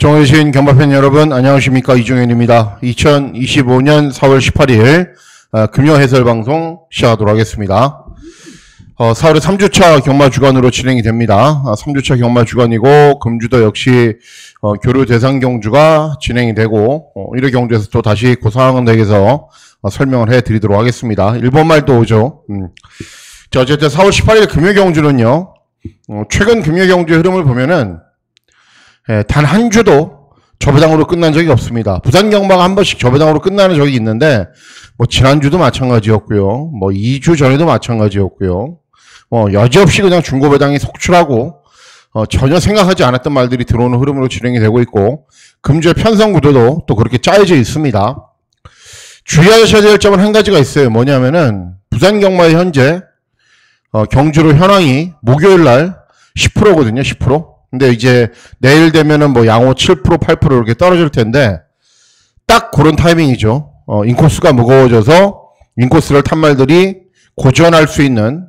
정해주신 경마팬 여러분 안녕하십니까, 이종현입니다. 2025년 4월 18일 금요해설방송 시작하도록 하겠습니다. 4월에 3주차 경마주간으로 진행이 됩니다. 3주차 경마주간이고 금주도 역시 교류 대상 경주가 진행이 되고 1회 경주에서 또 다시 그 상황에 대해서 설명을 해드리도록 하겠습니다. 일본말도 오죠. 자, 어쨌든 4월 18일 금요 경주는요, 최근 금요 경주의 흐름을 보면은 단 한 주도 저배당으로 끝난 적이 없습니다. 부산 경마가 한 번씩 저배당으로 끝나는 적이 있는데, 뭐 지난주도 마찬가지였고요. 뭐 2주 전에도 마찬가지였고요. 여지없이 그냥 중고배당이 속출하고 전혀 생각하지 않았던 말들이 들어오는 흐름으로 진행이 되고 있고, 금주의 편성 구도도 또 그렇게 짜여져 있습니다. 주의하셔야 될 점은 한 가지가 있어요. 뭐냐면은 부산 경마의 현재 경주로 현황이 목요일날 10%거든요. 10%. 근데 이제 내일 되면은 뭐 양호 7%, 8% 이렇게 떨어질 텐데, 딱 그런 타이밍이죠. 인코스가 무거워져서 인코스를 탄 말들이 고전할 수 있는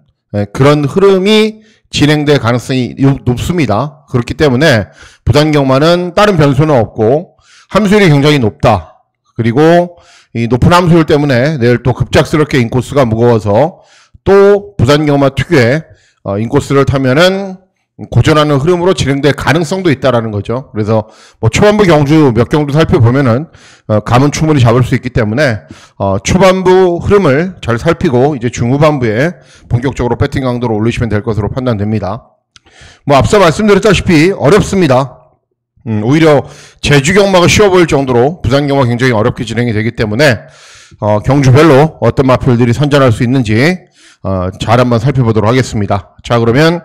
그런 흐름이 진행될 가능성이 높습니다. 그렇기 때문에 부산 경마는 다른 변수는 없고 함수율이 굉장히 높다. 그리고 이 높은 함수율 때문에 내일 또 급작스럽게 인코스가 무거워서 또 부산 경마 특유의 인코스를 타면은 고전하는 흐름으로 진행될 가능성도 있다라는 거죠. 그래서 뭐 초반부 경주 몇 경주 살펴보면은 감은 충분히 잡을 수 있기 때문에 초반부 흐름을 잘 살피고 이제 중후반부에 본격적으로 배팅 강도를 올리시면 될 것으로 판단됩니다. 뭐 앞서 말씀드렸다시피 어렵습니다. 오히려 제주 경마가 쉬워 보일 정도로 부산 경마 굉장히 어렵게 진행이 되기 때문에 경주별로 어떤 마필들이 선전할 수 있는지 잘 한번 살펴보도록 하겠습니다. 자, 그러면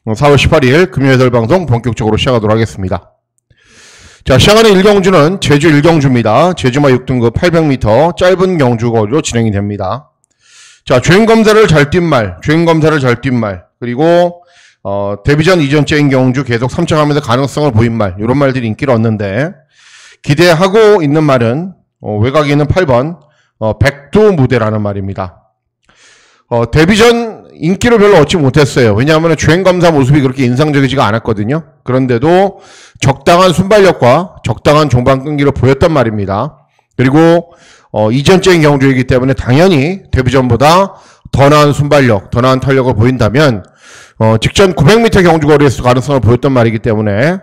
4월 18일 금요해설 방송 본격적으로 시작하도록 하겠습니다. 자, 시작하는 1경주는 제주 1경주입니다. 제주마 6등급 800m 짧은 경주 거리로 진행이 됩니다. 자, 주행검사를 잘 뛴 말, 그리고 데뷔전 이전째인 경주 계속 삼척하면서 가능성을 보인 말, 이런 말들이 인기를 얻는데, 기대하고 있는 말은 외곽에 있는 8번 백두 무대라는 말입니다. 데뷔전 인기를 별로 얻지 못했어요. 왜냐하면 주행검사 모습이 그렇게 인상적이지가 않았거든요. 그런데도 적당한 순발력과 적당한 종반 끈기를 보였단 말입니다. 그리고 이전적인 경주이기 때문에 당연히 데뷔전보다 더 나은 순발력, 더 나은 탄력을 보인다면 직전 900m 경주거리에서 가능성을 보였단 말이기 때문에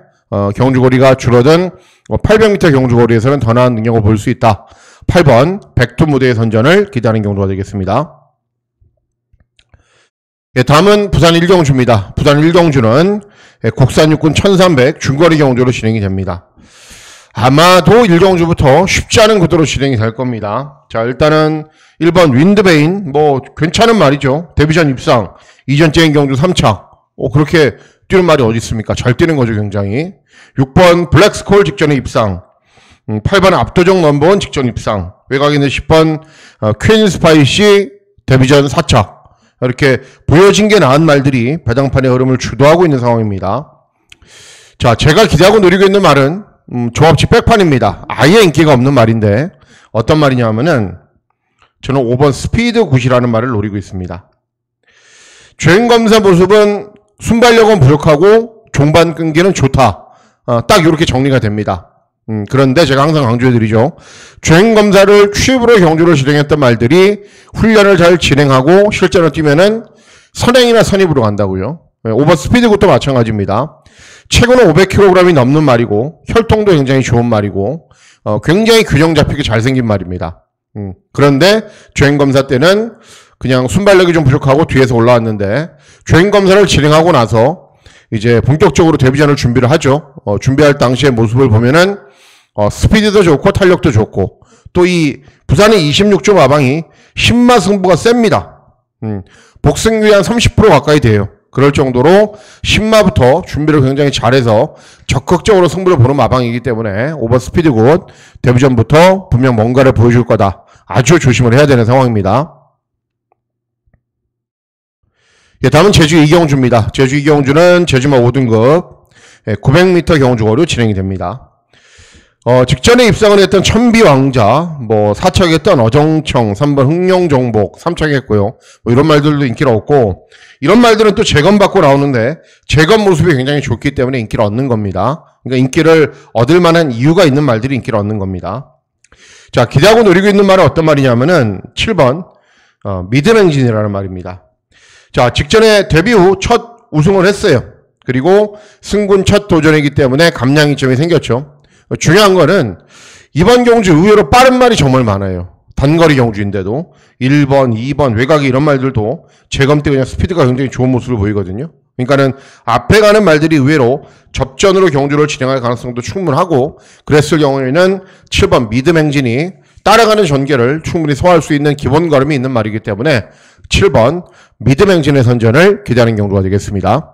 경주거리가 줄어든 800m 경주거리에서는 더 나은 능력을 볼 수 있다. 8번 백두 무대의 선전을 기대하는 경주가 되겠습니다. 다음은 부산 1경주입니다. 부산 1경주는 국산 육군 1300 중거리 경주로 진행이 됩니다. 아마도 1경주부터 쉽지 않은 구도로 진행이 될 겁니다. 자, 일단은 1번 윈드베인, 뭐 괜찮은 말이죠. 데뷔전 입상, 이전째인 경주 3차. 그렇게 뛰는 말이 어디 있습니까? 잘 뛰는 거죠, 굉장히. 6번 블랙스콜 직전에 입상, 8번 압도적 넘버원 직전 입상, 외곽에 있는 10번 퀸 스파이시 데뷔전 4차. 이렇게 보여진 게 나은 말들이 배당판의 흐름을 주도하고 있는 상황입니다. 자, 제가 기대하고 노리고 있는 말은 조합치 백판입니다. 아예 인기가 없는 말인데 어떤 말이냐 하면은 저는 5번 스피드 굿이라는 말을 노리고 있습니다. 주행검사 모습은 순발력은 부족하고 종반 끈기는 좋다. 딱 이렇게 정리가 됩니다. 그런데 제가 항상 강조해드리죠. 주행검사를 취입으로 경주를 진행했던 말들이 훈련을 잘 진행하고 실전을 뛰면은 선행이나 선입으로 간다고요. 5번 스피드굿도 마찬가지입니다. 최고는 500kg이 넘는 말이고 혈통도 굉장히 좋은 말이고 굉장히 균형 잡히게 잘생긴 말입니다. 그런데 주행검사 때는 그냥 순발력이 좀 부족하고 뒤에서 올라왔는데 주행검사를 진행하고 나서 이제 본격적으로 데뷔전을 준비를 하죠. 준비할 당시의 모습을 보면은 스피드도 좋고 탄력도 좋고 또 이 부산의 26조 마방이 신마 승부가 셉니다. 복승률이 한 30% 가까이 돼요. 그럴 정도로 신마부터 준비를 굉장히 잘해서 적극적으로 승부를 보는 마방이기 때문에 5번 스피드 굿 데뷔전부터 분명 뭔가를 보여줄 거다. 아주 조심을 해야 되는 상황입니다. 다음은 제주 2경주입니다. 제주 2경주는 제주마 5등급 900m 경주거리로 진행이 됩니다. 직전에 입상을 했던 천비왕자, 뭐 4차게 했던 어정청, 3번 흥룡정복, 3차게 했고요. 뭐 이런 말들도 인기를 얻고, 이런 말들은 또 재검 받고 나오는데 재검 모습이 굉장히 좋기 때문에 인기를 얻는 겁니다. 그러니까 인기를 얻을 만한 이유가 있는 말들이 인기를 얻는 겁니다. 자, 기대하고 노리고 있는 말은 어떤 말이냐면은 7번 미드맹진이라는 말입니다. 자, 직전에 데뷔 후 첫 우승을 했어요. 그리고 승군 첫 도전이기 때문에 감량이점이 생겼죠. 중요한 거는 이번 경주 의외로 빠른 말이 정말 많아요. 단거리 경주인데도 1번, 2번, 외곽이 이런 말들도 재검 때 그냥 스피드가 굉장히 좋은 모습을 보이거든요. 그러니까는 앞에 가는 말들이 의외로 접전으로 경주를 진행할 가능성도 충분하고 그랬을 경우에는 7번 미드맹진이 따라가는 전개를 충분히 소화할 수 있는 기본 걸음이 있는 말이기 때문에 7번 미드맹진의 선전을 기대하는 경주가 되겠습니다.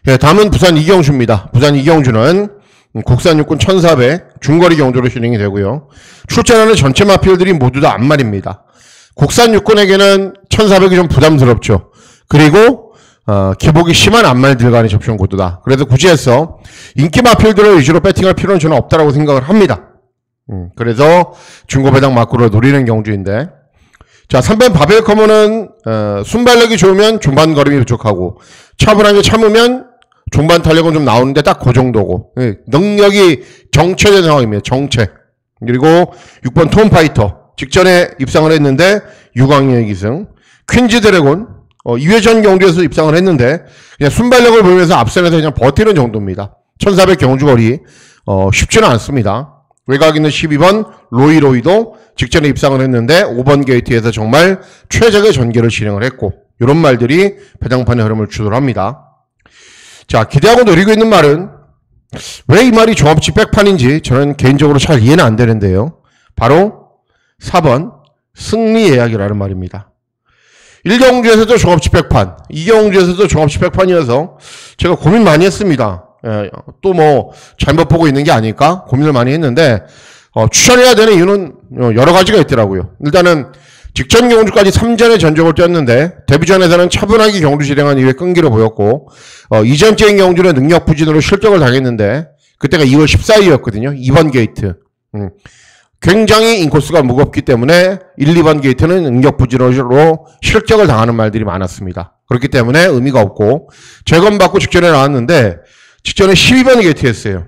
예, 다음은 부산 이경주입니다. 부산 이경주는 국산 육군 1400 중거리 경주로 진행이 되고요. 출전하는 전체 마필들이 모두 다 앞말입니다. 국산 육군에게는 1400이 좀 부담스럽죠. 그리고 기복이 심한 앞말들 간의 접종 구도다. 그래서 굳이 해서 인기 마필들을 위주로 배팅할 필요는 저는 없다라고 생각을 합니다. 그래서 중고배당 마크로 노리는 경주인데, 자, 3번 바벨커머는 순발력이 좋으면 중반 걸음이 부족하고 차분하게 참으면 중반 탄력은 좀 나오는데 딱 그 정도고, 능력이 정체된 상황입니다. 정체. 그리고 6번 톰파이터 직전에 입상을 했는데 6왕의 기승. 퀸즈 드래곤 2회전 경주에서 입상을 했는데 그냥 순발력을 보이면서 앞선에서 그냥 버티는 정도입니다. 1400 경주거리 쉽지는 않습니다. 외곽 있는 12번 로이로이도 직전에 입상을 했는데 5번 게이트에서 정말 최적의 전개를 진행을 했고, 이런 말들이 배당판의 흐름을 주도합니다. 자, 기대하고 노리고 있는 말은 왜 이 말이 종합지 백판인지 저는 개인적으로 잘 이해는 안 되는데요. 바로 4번 승리 예약이라는 말입니다. 1경주에서도 종합지 백판, 2경주에서도 종합지 백판이어서 제가 고민 많이 했습니다. 또 뭐 잘못 보고 있는 게 아닐까 고민을 많이 했는데 추천해야 되는 이유는 여러 가지가 있더라고요. 일단은 직전 경주까지 3전의 전적을 뛰었는데 데뷔전에서는 차분하게 경주 진행한 이후에 끈기를 보였고, 이전째인 경주는 능력 부진으로 실격을 당했는데 그때가 2월 14일이었거든요. 2번 게이트. 굉장히 인코스가 무겁기 때문에 1, 2번 게이트는 능력 부진으로 실격을 당하는 말들이 많았습니다. 그렇기 때문에 의미가 없고, 재검받고 직전에 나왔는데 직전에 12번 게이트였어요.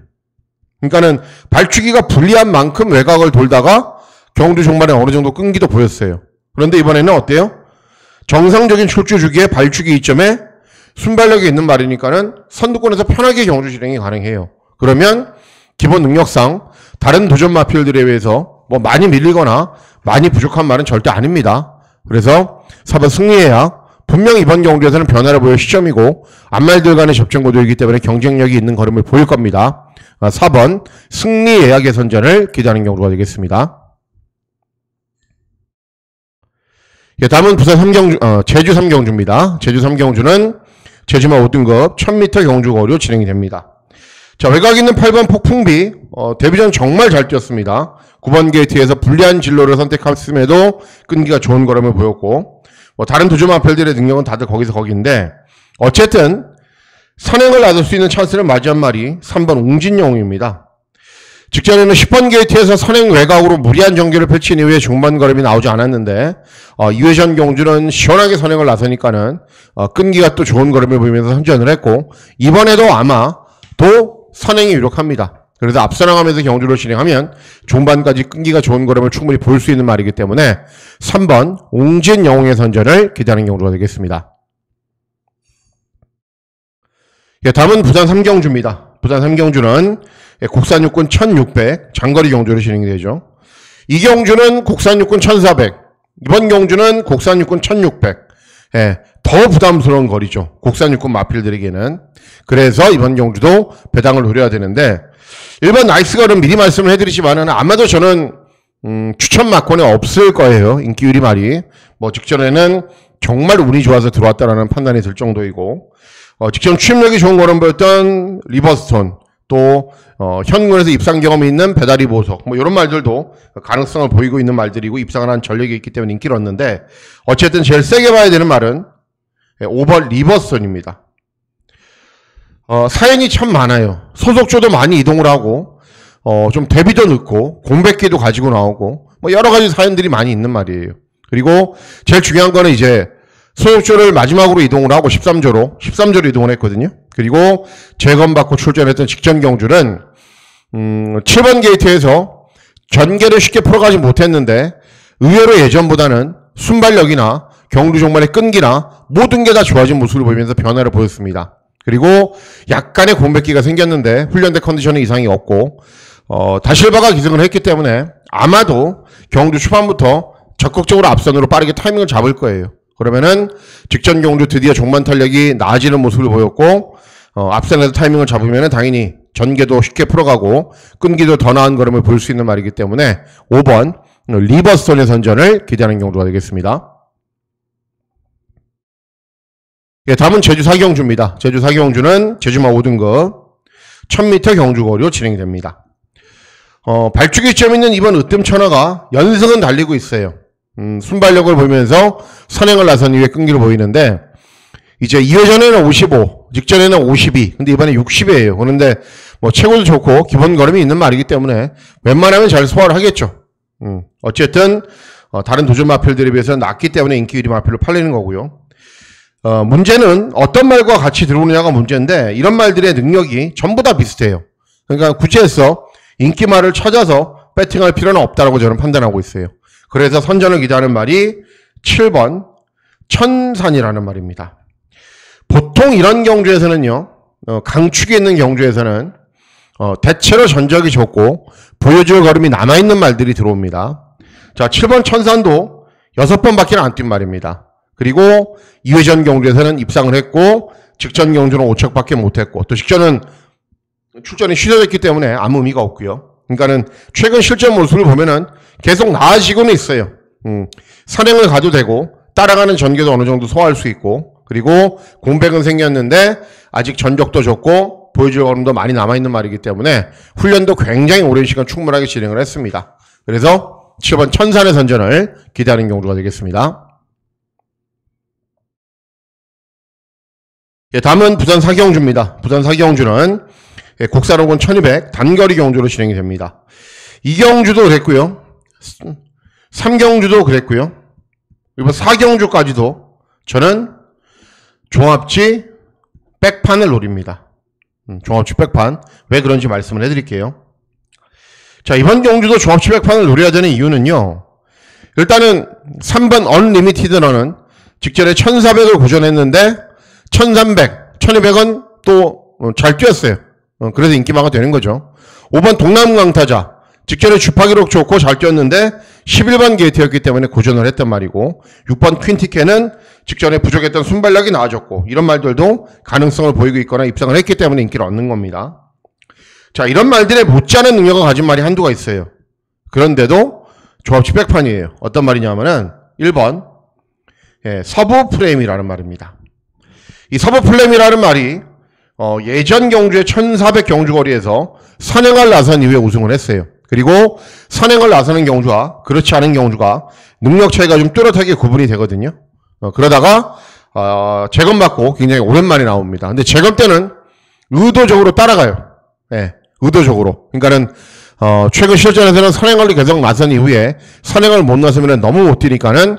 그러니까는 발주기가 불리한 만큼 외곽을 돌다가 경주 종말에 어느 정도 끈기도 보였어요. 그런데 이번에는 어때요? 정상적인 출주 주기에 발주기 이점에 순발력이 있는 말이니까는 선두권에서 편하게 경주 진행이 가능해요. 그러면 기본 능력상 다른 도전 마필들에 비해서 뭐 많이 밀리거나 많이 부족한 말은 절대 아닙니다. 그래서 4번 승리해야 분명 이번 경주에서는 변화를 보일 시점이고 앞말들 간의 접전 구도이기 때문에 경쟁력이 있는 걸음을 보일 겁니다. 4번 승리 예약의 선전을 기대하는 경주가 되겠습니다. 예, 다음은 부산 제주 3경주입니다. 제주 3경주는 제주마 5등급 1000m 경주거리로 진행이 됩니다. 자, 외곽 있는 8번 폭풍비 데뷔전 정말 잘 뛰었습니다. 9번 게이트에서 불리한 진로를 선택했음에도 끈기가 좋은 걸음을 보였고, 다른 도전 마필들의 능력은 다들 거기서 거기인데 어쨌든 선행을 놔둘 수 있는 찬스를 맞이한 말이 3번 웅진영웅입니다. 직전에는 10번 게이트에서 선행 외곽으로 무리한 전개를 펼친 이후에 중반 걸음이 나오지 않았는데 2회전 경주는 시원하게 선행을 나서니까는 끈기가 또 좋은 걸음을 보이면서 선전을 했고, 이번에도 아마 도 선행이 유력합니다. 그래서 앞선행하면서 경주를 진행하면 중반까지 끈기가 좋은 걸음을 충분히 볼 수 있는 말이기 때문에 3번 웅진영웅의 선전을 기대하는 경주가 되겠습니다. 예, 다음은 부산 3경주입니다. 부산 3경주는 국산 육군 1600 장거리 경주로 진행이 되죠. 이 경주는 국산 육군 1400, 이번 경주는 국산 육군 1600. 예, 더 부담스러운 거리죠. 국산 육군 마필들에게는. 그래서 이번 경주도 배당을 노려야 되는데, 일반 나이스 걸음 미리 말씀을 해드리지만은 아마도 저는 추천 막권에 없을 거예요. 인기유리 말이. 직전에는 정말 운이 좋아서 들어왔다라는 판단이 들 정도이고, 직전 취임력이 좋은 걸음 보였던 리버스톤, 또 현군에서 입상 경험이 있는 배다리 보석, 이런 말들도 가능성을 보이고 있는 말들이고 입상을 한 전력이 있기 때문에 인기를 얻는데, 어쨌든 제일 세게 봐야 되는 말은 5번 리버스톤입니다. 사연이 참 많아요. 소속조도 많이 이동을 하고 좀 데뷔도 늦고 공백기도 가지고 나오고 여러 가지 사연들이 많이 있는 말이에요. 그리고 제일 중요한 거는 이제 소속조를 마지막으로 이동을 하고 13조로 이동을 했거든요. 그리고 재검받고 출전했던 직전 경주는 7번 게이트에서 전개를 쉽게 풀어가지 못했는데 의외로 예전보다는 순발력이나 경주 종말의 끈기나 모든 게 다 좋아진 모습을 보이면서 변화를 보였습니다. 그리고 약간의 공백기가 생겼는데 훈련대 컨디션에 이상이 없고 다실바가 기승을 했기 때문에 아마도 경주 초반부터 적극적으로 앞선으로 빠르게 타이밍을 잡을 거예요. 그러면은 직전 경주 드디어 종반 탄력이 나아지는 모습을 보였고 앞선에서 타이밍을 잡으면은 당연히 전개도 쉽게 풀어가고 끈기도 더 나은 걸음을 볼 수 있는 말이기 때문에 5번 리버스톤의 선전을 기대하는 경주가 되겠습니다. 예, 다음은 제주 4경주입니다. 제주 4경주는 제주마 5등급 1000m 경주거리로 진행이 됩니다. 발주기 점 있는 이번 으뜸천하가 연승은 달리고 있어요. 순발력을 보이면서 선행을 나선 이후에 끈기를 보이는데 이제 2회전에는 55, 직전에는 52, 근데 이번에 60이에요. 그런데 뭐 체구도 좋고 기본 걸음이 있는 말이기 때문에 웬만하면 잘 소화를 하겠죠. 어쨌든 다른 도전 마필들에 비해서 낮기 때문에 인기 1위 마필로 팔리는 거고요. 문제는 어떤 말과 같이 들어오느냐가 문제인데 이런 말들의 능력이 전부 다 비슷해요. 그러니까 구체해서 인기 말을 찾아서 배팅할 필요는 없다라고 저는 판단하고 있어요. 그래서 선전을 기대하는 말이 7번 천산이라는 말입니다. 보통 이런 경주에서는요, 강축이 있는 경주에서는 대체로 전적이 좋고 보여줄 걸음이 남아있는 말들이 들어옵니다. 자, 7번 천산도 6번밖에 안 뛴 말입니다. 그리고 2회전 경주에서는 입상을 했고 직전 경주는 5척밖에 못했고 또 직전은 출전이 취소됐기 때문에 아무 의미가 없고요. 그러니까는 최근 실전 모습을 보면은 계속 나아지고는 있어요. 산행을 가도 되고 따라가는 전개도 어느 정도 소화할 수 있고 그리고 공백은 생겼는데 아직 전적도 좋고 보여줄 걸음도 많이 남아있는 말이기 때문에 훈련도 굉장히 오랜 시간 충분하게 진행을 했습니다. 그래서 7번 천산의 선전을 기대하는 경주가 되겠습니다. 예, 다음은 부산 4경주입니다. 부산 4경주는 곡사로군 1200 단거리 경주로 진행이 됩니다. 2경주도 그랬고요. 3경주도 그랬고요. 이번 4경주까지도 저는 종합지 백판을 노립니다. 종합지 백판. 왜 그런지 말씀을 해드릴게요. 자, 이번 경주도 종합지 백판을 노려야 되는 이유는요. 일단은 3번 언리미티드라는 직전에 1400을 고전했는데 1300, 1200은 또 잘 뛰었어요. 그래서 인기마가 되는 거죠. 5번 동남강타자 직전에 주파기록 좋고 잘 뛰었는데 11번 게이트였기 때문에 고전을 했단 말이고 6번 퀸티케는 직전에 부족했던 순발력이 나아졌고 이런 말들도 가능성을 보이고 있거나 입상을 했기 때문에 인기를 얻는 겁니다. 자, 이런 말들에 못지않은 능력을 가진 말이 한두가 있어요. 그런데도 조합치 백판이에요. 어떤 말이냐면은 1번 서부 프레임이라는 말입니다. 이 서부 프레임이라는 말이 예전 경주의 1400 경주거리에서 선행을 나선 이후에 우승을 했어요. 그리고 선행을 나서는 경주와 그렇지 않은 경주가 능력 차이가 좀 뚜렷하게 구분이 되거든요. 그러다가 재검받고 굉장히 오랜만에 나옵니다. 근데 재검 때는 의도적으로 따라가요. 네, 의도적으로. 그러니까는 최근 실전에서는 선행을 계속 나선 이후에 선행을 못 나서면 너무 못 뛰니까는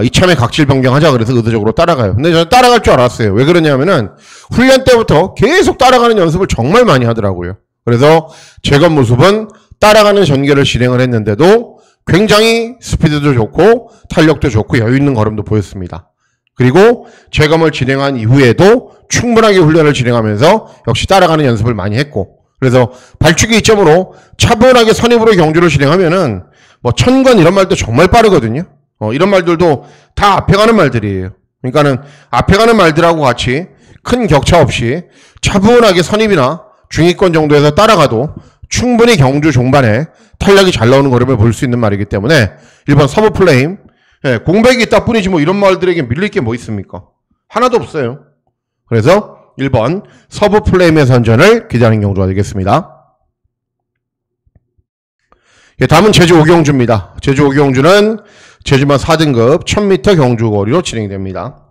이참에 각질 변경하자 그래서 의도적으로 따라가요. 근데 저는 따라갈 줄 알았어요. 왜 그러냐면은 훈련 때부터 계속 따라가는 연습을 정말 많이 하더라고요. 그래서 재검 모습은 따라가는 전개를 진행을 했는데도 굉장히 스피드도 좋고 탄력도 좋고 여유 있는 걸음도 보였습니다. 그리고 재검을 진행한 이후에도 충분하게 훈련을 진행하면서 역시 따라가는 연습을 많이 했고 그래서 발주기 이점으로 차분하게 선입으로 경주를 진행하면은 뭐 천건 이런 말도 정말 빠르거든요. 이런 말들도 다 앞에 가는 말들이에요. 그러니까는 앞에 가는 말들하고 같이 큰 격차 없이 차분하게 선입이나 중위권 정도에서 따라가도 충분히 경주 종반에 탄력이 잘 나오는 걸음을 볼 수 있는 말이기 때문에 1번 서브 플레임, 공백이 있다 뿐이지 뭐 이런 말들에게 밀릴 게 뭐 있습니까? 하나도 없어요. 그래서 1번 서브 플레임의 선전을 기대하는 경주가 되겠습니다. 예, 다음은 제주 5경주입니다. 제주 5경주는 제주마 4등급 1000m 경주거리로 진행됩니다.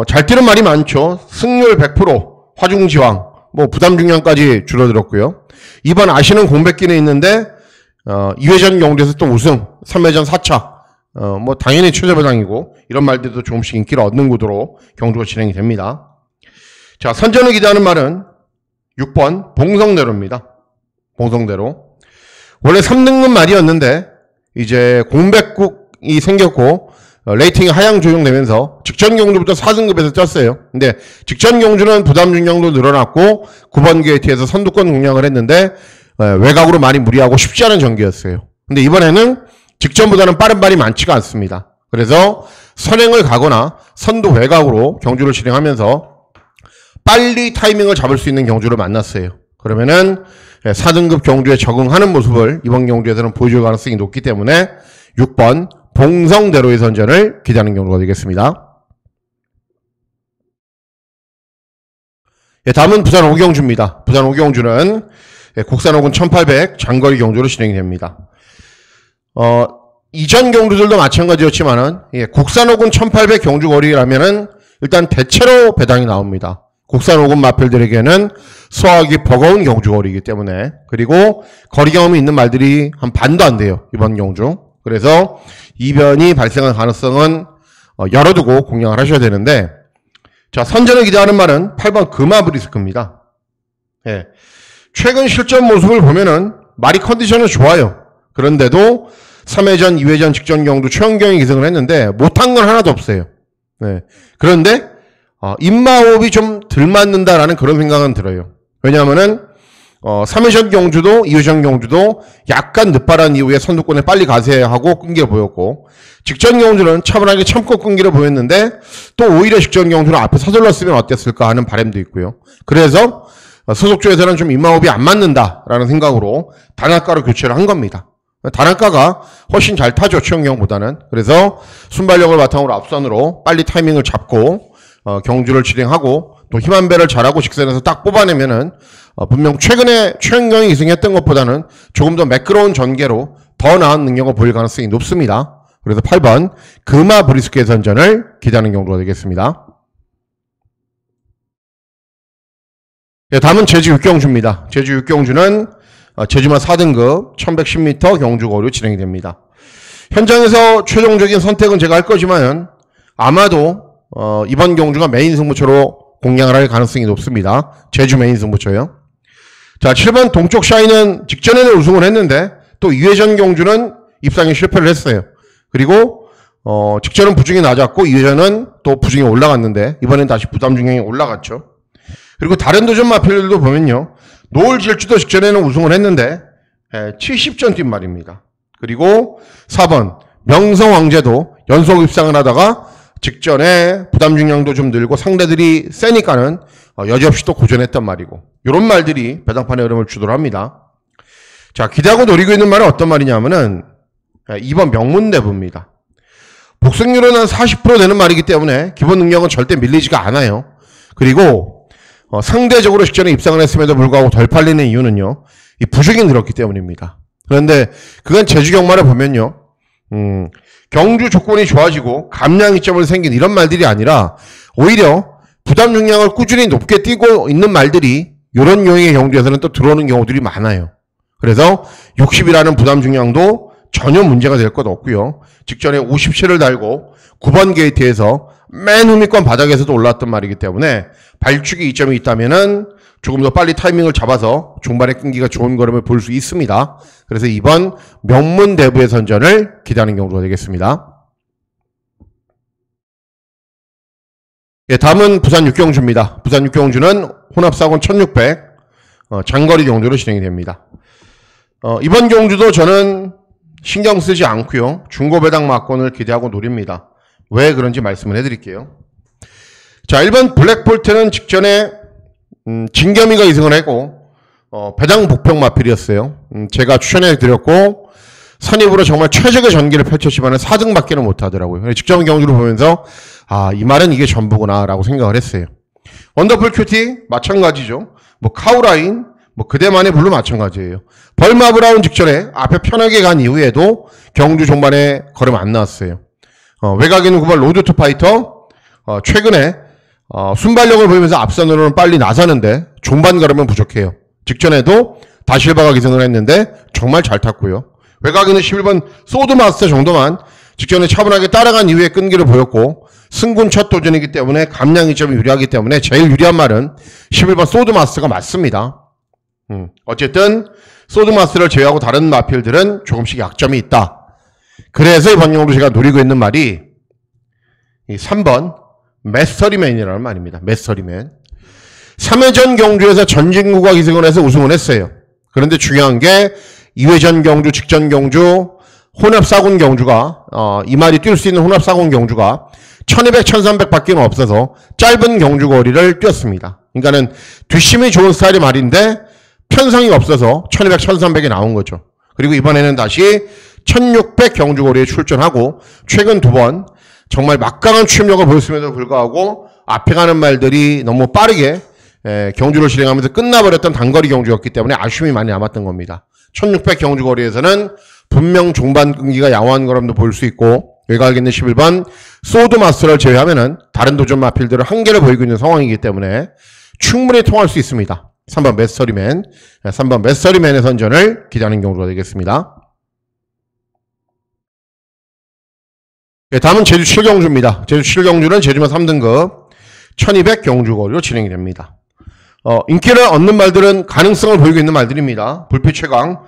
잘 뛰는 말이 많죠. 승률 100%, 화중지왕, 뭐 부담 중량까지 줄어들었고요. 이번 아시는 공백기는 있는데 2회전 경주에서 또 우승, 3회전 4차, 뭐 당연히 최저배당이고 이런 말들도 조금씩 인기를 얻는 구도로 경주가 진행이 됩니다. 자, 선전을 기대하는 말은 6번 봉성대로입니다. 봉성대로. 원래 3등급 말이었는데 이제 공백국이 생겼고 레이팅이 하향 조정되면서 직전 경주부터 4등급에서 쪘어요. 근데 직전 경주는 부담 중량도 늘어났고 9번 게이트에서 선두권 공략을 했는데 외곽으로 많이 무리하고 쉽지 않은 전개였어요. 근데 이번에는 직전보다는 빠른 발이 많지가 않습니다. 그래서 선행을 가거나 선두 외곽으로 경주를 진행하면서 빨리 타이밍을 잡을 수 있는 경주를 만났어요. 그러면은 4등급 경주에 적응하는 모습을 이번 경주에서는 보여줄 가능성이 높기 때문에 6번 봉성대로의 선전을 기대하는 경우가 되겠습니다. 다음은 부산 오경주입니다. 부산 오경주는 국산 오군 1800 장거리 경주로 진행이 됩니다. 이전 경주들도 마찬가지였지만은 국산 오군 1800 경주 거리라면은 일단 대체로 배당이 나옵니다. 국산 오군 마필들에게는 소화하기 버거운 경주 거리이기 때문에, 그리고 거리 경험이 있는 말들이 한 반도 안 돼요, 이번 경주. 그래서 이변이 발생할 가능성은 열어두고 공략을 하셔야 되는데, 자, 선전을 기대하는 말은 8번 금화브리스크입니다. 예. 최근 실전 모습을 보면은 말이 컨디션은 좋아요. 그런데도 3회전, 2회전 직전 경주 최연경이 기승을 했는데 못한 건 하나도 없어요. 네. 그런데 입마호흡이 좀 덜 맞는다라는 그런 생각은 들어요. 왜냐하면은 3회전 경주도 2회전 경주도 약간 늦바란 이후에 선두권에 빨리 가세하고 끈기를 보였고, 직전 경주는 차분하게 참고 끈기를 보였는데 또 오히려 직전 경주는 앞에 서둘렀으면 어땠을까 하는 바람도 있고요. 그래서 소속주에서는 좀 입마호흡이 안 맞는다라는 생각으로 단학가로 교체를 한 겁니다. 단학가가 훨씬 잘 타죠, 최연경보다는. 그래서 순발력을 바탕으로 앞선으로 빨리 타이밍을 잡고 경주를 진행하고 또 힘 한 배를 잘하고 직선에서 딱 뽑아내면은 분명 최근에 최연경이 기승했던 것보다는 조금 더 매끄러운 전개로 더 나은 능력을 보일 가능성이 높습니다. 그래서 8번 금화 브리스크의 선전을 기대하는 경우가 되겠습니다. 다음은 제주 육경주입니다. 제주 육경주는 제주마 4등급 1110m 경주 거리로 진행이 됩니다. 현장에서 최종적인 선택은 제가 할 거지만 아마도 이번 경주가 메인 승부처로 공략을 할 가능성이 높습니다. 제주 메인 승부처요. 자, 7번 동쪽 샤이는 직전에는 우승을 했는데 또 2회전 경주는 입상에 실패를 했어요. 그리고 직전은 부중이 낮았고 2회전은 또 부중이 올라갔는데 이번엔 다시 부담 중량이 올라갔죠. 그리고 다른 도전 마필들도 보면요, 노을 질주도 직전에는 우승을 했는데 70전 뛴 말입니다. 그리고 4번 명성왕제도 연속 입상을 하다가 직전에 부담 중량도 좀 늘고 상대들이 세니까는 여지없이 또 고전했단 말이고, 이런 말들이 배당판의 흐름을 주도를 합니다. 자, 기대하고 노리고 있는 말은 어떤 말이냐면은 2번 명문대부입니다. 복승률은 한 40% 되는 말이기 때문에 기본 능력은 절대 밀리지가 않아요. 그리고 상대적으로 직전에 입상을 했음에도 불구하고 덜 팔리는 이유는요, 이 부중이 늘었기 때문입니다. 그런데 그건 제주 경마를 보면요, 경주 조건이 좋아지고 감량 이점을 생긴 이런 말들이 아니라 오히려 부담 중량을 꾸준히 높게 뛰고 있는 말들이 이런 유형의 경주에서는 또 들어오는 경우들이 많아요. 그래서 60이라는 부담 중량도 전혀 문제가 될 것 없고요. 직전에 57을 달고 9번 게이트에서 맨 후미권 바닥에서도 올라왔던 말이기 때문에 발축이 이점이 있다면은 조금 더 빨리 타이밍을 잡아서 중반에 끈기가 좋은 걸음을 볼 수 있습니다. 그래서 이번 명문대부의 선전을 기대하는 경우가 되겠습니다. 다음은 부산 육경주입니다. 부산 육경주는 혼합사건 1600 장거리 경주로 진행이 됩니다. 이번 경주도 저는 신경 쓰지 않고요, 중고배당 막권을 기대하고 노립니다. 왜 그런지 말씀을 해드릴게요. 자, 1번 블랙볼트는 직전에 진겸이가 이승을 했고 배당 복평 마필이었어요. 제가 추천해드렸고 선입으로 정말 최적의 전기를 펼쳤지만 4등밖에는 못하더라고요. 직전 경주를 보면서 이 말은 이게 전부구나 라고 생각을 했어요. 원더풀 큐티 마찬가지죠. 뭐 카우라인 그대만의 블루 마찬가지예요. 벌마브라운 직전에 앞에 편하게 간 이후에도 경주 종반에 걸음 안 나왔어요. 외곽에 있는 9번 로드투 파이터 최근에 순발력을 보이면서 앞선으로는 빨리 나서는데 중반 걸음은 부족해요. 직전에도 다실바가 기승을 했는데 정말 잘 탔고요. 외곽에 있는 11번 소드마스터 정도만 직전에 차분하게 따라간 이후에 끈기를 보였고 승군 첫 도전이기 때문에 감량이 좀 유리하기 때문에 제일 유리한 말은 11번 소드마스가 맞습니다. 어쨌든 소드마스를 제외하고 다른 마필들은 조금씩 약점이 있다. 그래서 이번 용어로 제가 노리고 있는 말이 이 3번 메스터리맨이라는 말입니다. 메스터리맨. 3회전 경주에서 전진국악 이승을 해서 우승을 했어요. 그런데 중요한 게 2회전 경주, 직전 경주, 혼합사군 경주가 이 말이 뛸 수 있는 혼합사군 경주가 1200, 1300 밖에 없어서 짧은 경주 거리를 뛰었습니다. 그러니까는 뒷심이 좋은 스타일의 말인데 편성이 없어서 1200, 1300이 나온 거죠. 그리고 이번에는 다시 1600 경주 거리에 출전하고 최근 2번 정말 막강한 추임력을 보였음에도 불구하고 앞에 가는 말들이 너무 빠르게 경주를 진행하면서 끝나버렸던 단거리 경주였기 때문에 아쉬움이 많이 남았던 겁니다. 1600 경주 거리에서는 분명 종반 끈기가 양호한 거람도 볼 수 있고 외곽에 있는 11번 소드마스를 제외하면은 다른 도전 마필들을 한계를 보이고 있는 상황이기 때문에 충분히 통할 수 있습니다. 3번 메스터리맨, 3번 메스터리맨의 선전을 기대하는 경주가 되겠습니다. 다음은 제주 7경주입니다. 제주 7경주는 제주만 3등급 1200 경주 거리로 진행이 됩니다. 인기를 얻는 말들은 가능성을 보이고 있는 말들입니다. 불빛 최강,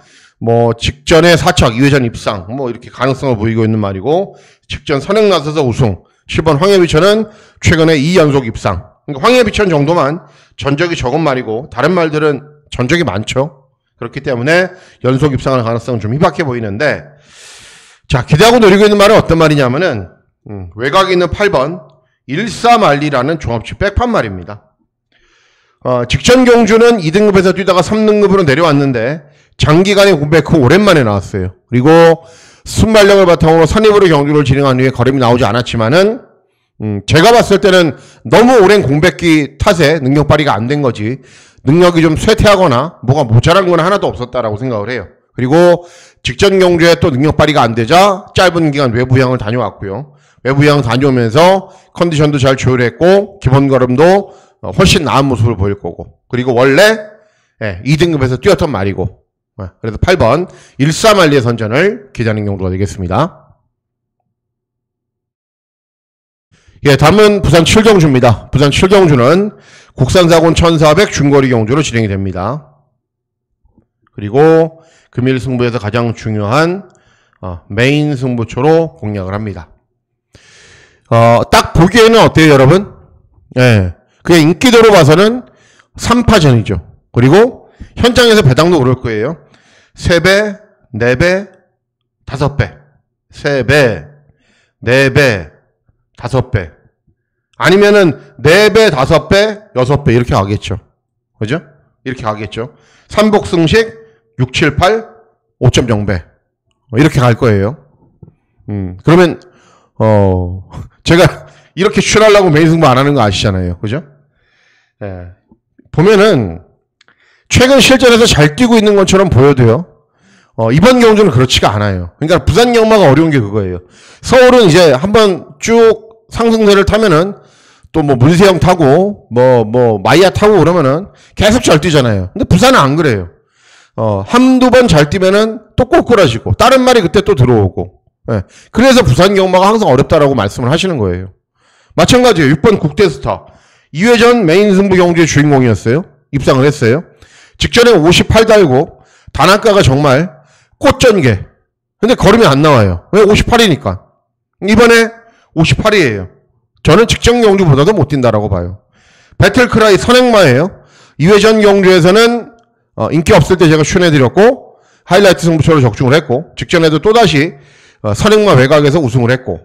직전에 4척, 2회전 입상, 이렇게 가능성을 보이고 있는 말이고, 직전 선행 나서서 우승, 10번 황해비천은 최근에 2연속 입상. 그러니까 황해비천 정도만 전적이 적은 말이고, 다른 말들은 전적이 많죠. 그렇기 때문에 연속 입상할 가능성은 좀 희박해 보이는데, 자, 기대하고 노리고 있는 말은 어떤 말이냐면은, 외곽에 있는 8번, 일사만리라는 종합치 백판 말입니다. 직전 경주는 2등급에서 뛰다가 3등급으로 내려왔는데 장기간의 공백 후 오랜만에 나왔어요. 그리고 순발력을 바탕으로 선입으로 경주를 진행한 후에 걸음이 나오지 않았지만은 제가 봤을 때는 너무 오랜 공백기 탓에 능력 발휘가 안 된 거지 능력이 좀 쇠퇴하거나 뭐가 모자란 건 하나도 없었다라고 생각을 해요. 그리고 직전 경주에 또 능력 발휘가 안 되자 짧은 기간 외부 휴양을 다녀왔고요. 외부 휴양 다녀오면서 컨디션도 잘 조율했고 기본 걸음도 훨씬 나은 모습을 보일 거고 그리고 원래 2등급에서 뛰었던 말이고 그래서 8번 일사만리의 선전을 기대하는 경우가 되겠습니다. 다음은 부산 7경주입니다. 부산 7경주는 국산사군 1400 중거리 경주로 진행이 됩니다. 그리고 금일 승부에서 가장 중요한 메인 승부처로 공략을 합니다. 딱 보기에는 어때요 여러분? 그냥 인기도로 봐서는 3파전이죠. 그리고 현장에서 배당도 오를 거예요. 3배, 4배, 5배. 3배, 4배, 5배. 아니면은 4배, 5배, 6배 이렇게 가겠죠. 그죠? 이렇게 가겠죠. 삼복승식 6, 7, 8, 5.0배. 이렇게 갈 거예요. 그러면 제가 이렇게 추천하려고 메인 승부 안 하는 거 아시잖아요. 그죠? 보면은, 최근 실전에서 잘 뛰고 있는 것처럼 보여도요, 이번 경주는 그렇지가 않아요. 그러니까 부산 경마가 어려운 게 그거예요. 서울은 이제 한번 쭉 상승세를 타면은, 또 문세영 타고, 마이야 타고 그러면은 계속 잘 뛰잖아요. 근데 부산은 안 그래요. 한두 번 잘 뛰면은 또 꼬꾸라지고, 다른 말이 그때 또 들어오고, 그래서 부산 경마가 항상 어렵다라고 말씀을 하시는 거예요. 마찬가지예요. 6번 국대스타. 2회전 메인 승부 경주의 주인공이었어요. 입상을 했어요. 직전에 58 달고 단안가가 정말 꽃전개. 근데 걸음이 안 나와요. 왜? 58이니까. 이번에 58이에요. 저는 직전 경주보다도 못 뛴다라고 봐요. 배틀크라이 선행마예요. 2회전 경주에서는 인기 없을 때 제가 추천해드렸고 하이라이트 승부처로 적중을 했고 직전에도 또다시 선행마 외곽에서 우승을 했고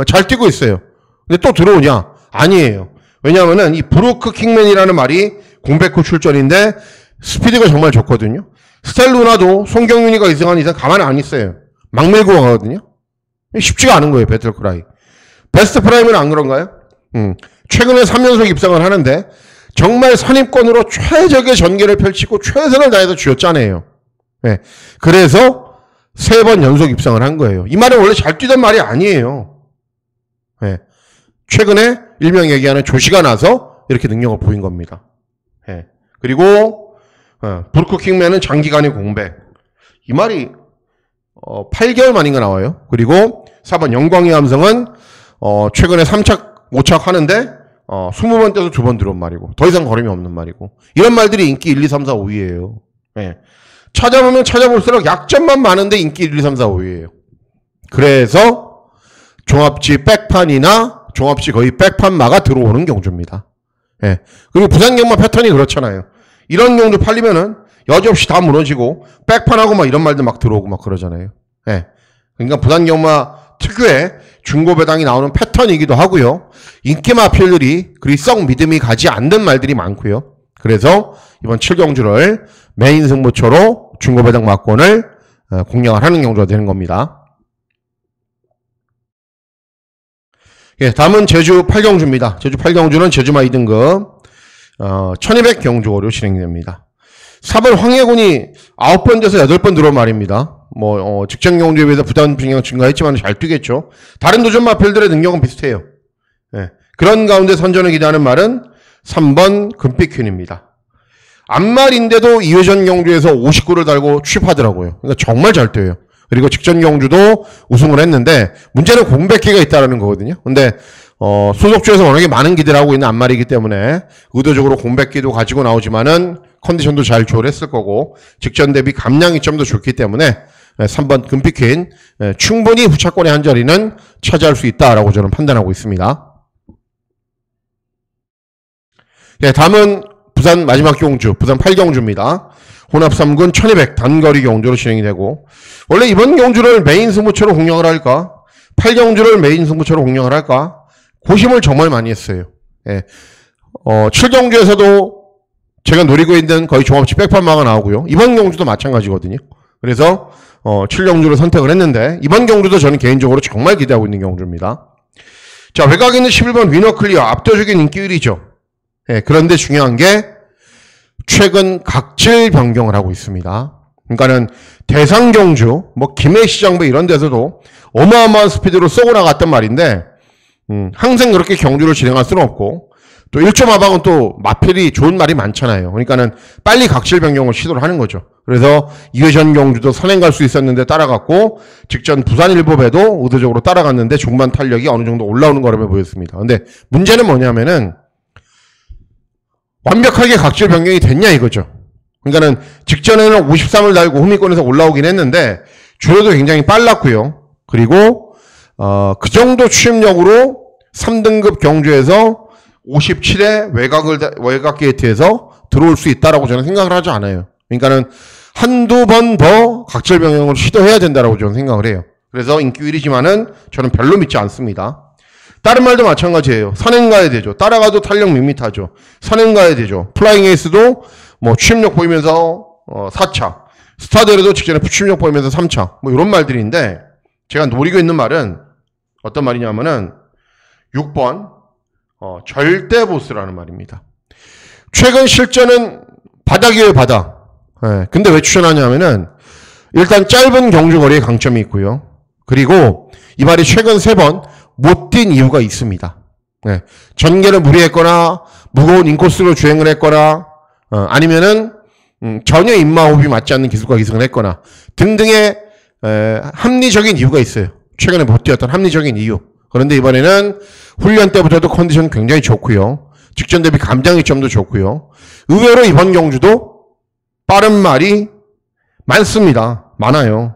잘 뛰고 있어요. 근데 또 들어오냐? 아니에요. 왜냐하면은 이 브루크 킹맨이라는 말이 공백 후 출전인데 스피드가 정말 좋거든요. 스텔루나도 송경윤이가 이승한 이상 가만히 안 있어요. 막 밀고 가거든요. 쉽지가 않은 거예요. 배틀크라이. 베스트 프라임은 안 그런가요? 최근에 3연속 입상을 하는데 정말 선입권으로 최적의 전개를 펼치고 최선을 다해서 쥐어짜내요. 그래서 3번 연속 입상을 한 거예요. 이 말은 원래 잘 뛰던 말이 아니에요. 최근에 일명 얘기하는 조시가 나서 이렇게 능력을 보인 겁니다. 그리고 브루크 킹맨은 장기간의 공백. 이 말이 8개월 만인가 나와요. 그리고 4번 영광의 함성은 최근에 3착 오착하는데 20번 떼서 2번 들어온 말이고 더 이상 걸음이 없는 말이고 이런 말들이 인기 1, 2, 3, 4, 5위예요. 예. 찾아보면 찾아볼수록 약점만 많은데 인기 1, 2, 3, 4, 5위예요. 그래서 종합지 백판이나 종합지 거의 백판마가 들어오는 경주입니다. 예. 그리고 부산경마 패턴이 그렇잖아요. 이런 경주 팔리면은 여지없이 다 무너지고 백판하고 막 이런 말들 막 들어오고 막 그러잖아요. 예. 그러니까 부산경마 특유의 중고배당이 나오는 패턴이기도 하고요. 인기 마필들이 그리 썩 믿음이 가지 않는 말들이 많고요. 그래서 이번 7경주를 메인 승부처로 중고배당 막권을 공략을 하는 경주가 되는 겁니다. 예, 다음은 제주 8경주입니다. 제주 8경주는 제주마 2등급 1200경주로 진행됩니다. 4번 황해군이 9번 돼서 8번 들어온 말입니다. 직전 경주에 비해서 부담 중량 증가했지만 잘 뛰겠죠. 다른 도전 마필들의 능력은 비슷해요. 예, 그런 가운데 선전을 기대하는 말은 3번 금빛퀸입니다. 앞말인데도 2회전 경주에서 59를 달고 취입하더라고요. 그러니까 정말 잘 뛰어요. 그리고 직전 경주도 우승을 했는데 문제는 공백기가 있다는 거거든요. 근데 소속주에서 워낙에 많은 기대를 하고 있는 앞말이기 때문에 의도적으로 공백기도 가지고 나오지만은 컨디션도 잘 조절했을 거고 직전 대비 감량이 좀 더 좋기 때문에 3번 금빛퀸 충분히 후차권의 한 자리는 차지할 수 있다라고 저는 판단하고 있습니다. 예, 다음은 부산 마지막 경주, 부산 8경주입니다. 혼합 3군 1200 단거리 경주로 진행이 되고 원래 이번 경주를 메인 승부처로 공략을 할까? 8경주를 메인 승부처로 공략을 할까? 고심을 정말 많이 했어요. 예. 7경주에서도 제가 노리고 있는 거의 종합지 백판마가 나오고요. 이번 경주도 마찬가지거든요. 그래서 7경주를 선택을 했는데 이번 경주도 저는 개인적으로 정말 기대하고 있는 경주입니다. 자, 외곽에 있는 11번 위너클리어 압도적인 인기 1위죠. 예, 그런데 중요한 게 최근 각질 변경을 하고 있습니다. 그러니까는 대상 경주, 김해시장부 이런 데서도 어마어마한 스피드로 쏘고 나갔단 말인데 항상 그렇게 경주를 진행할 수는 없고 또 1.5방은 또 마필이 좋은 말이 많잖아요. 그러니까는 빨리 각질 변경을 시도를 하는 거죠. 그래서 2회전 경주도 선행 갈 수 있었는데 따라갔고 직전 부산 일법에도 의도적으로 따라갔는데 중반 탄력이 어느 정도 올라오는 거라며 보였습니다. 근데 문제는 뭐냐면은 완벽하게 각질 변경이 됐냐 이거죠. 그러니까는 직전에는 53을 달고 후미권에서 올라오긴 했는데 주로도 굉장히 빨랐고요. 그리고 그 정도 추임력으로 3등급 경주에서 57의 외곽 게이트에서 들어올 수 있다라고 저는 생각을 하지 않아요. 그러니까는 한두 번 더 각질 변경을 시도해야 된다라고 저는 생각을 해요. 그래서 인기 1위지만은 저는 별로 믿지 않습니다. 다른 말도 마찬가지예요. 선행 가야 되죠. 따라가도 탄력 밋밋하죠. 선행 가야 되죠. 플라잉 에이스도 추임력 보이면서 4차. 스타데르도 직전에 추임력 보이면서 3차. 이런 말들인데 제가 노리고 있는 말은 어떤 말이냐면은 6번 절대 보스라는 말입니다. 최근 실전은 바닥이에요, 바닥. 예, 근데 왜 추천하냐면은 일단 짧은 경주거리에 강점이 있고요. 그리고 이 말이 최근 3번 못 뛴 이유가 있습니다. 네. 전개를 무리했거나 무거운 인코스로 주행을 했거나 아니면은 전혀 입마호흡이 맞지 않는 기술과 기승을 했거나 등등의 합리적인 이유가 있어요. 최근에 못 뛰었던 합리적인 이유. 그런데 이번에는 훈련 때부터도 컨디션 굉장히 좋고요. 직전 대비 감장 이점도 좋고요. 의외로 이번 경주도 빠른 말이 많습니다. 많아요.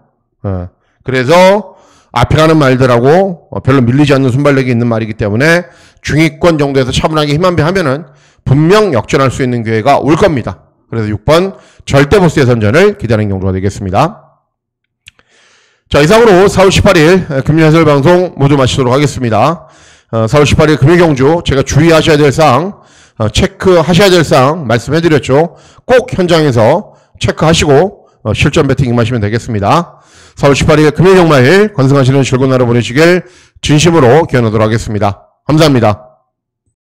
그래서 앞에 가는 말들하고 별로 밀리지 않는 순발력이 있는 말이기 때문에 중위권 정도에서 차분하게 힘 한 배 하면은 분명 역전할 수 있는 기회가 올 겁니다. 그래서 6번 절대 보스의 선전을 기다리는 경주가 되겠습니다. 자, 이상으로 4월 18일 금요 해설 방송 모두 마치도록 하겠습니다. 4월 18일 금요 경주 제가 주의하셔야 될 사항, 체크하셔야 될 사항 말씀해드렸죠. 꼭 현장에서 체크하시고 실전 배팅 임하시면 되겠습니다. 4월 18일 금요일 경마일 건승하시는 즐거운 하루 보내시길 진심으로 기원하도록 하겠습니다. 감사합니다.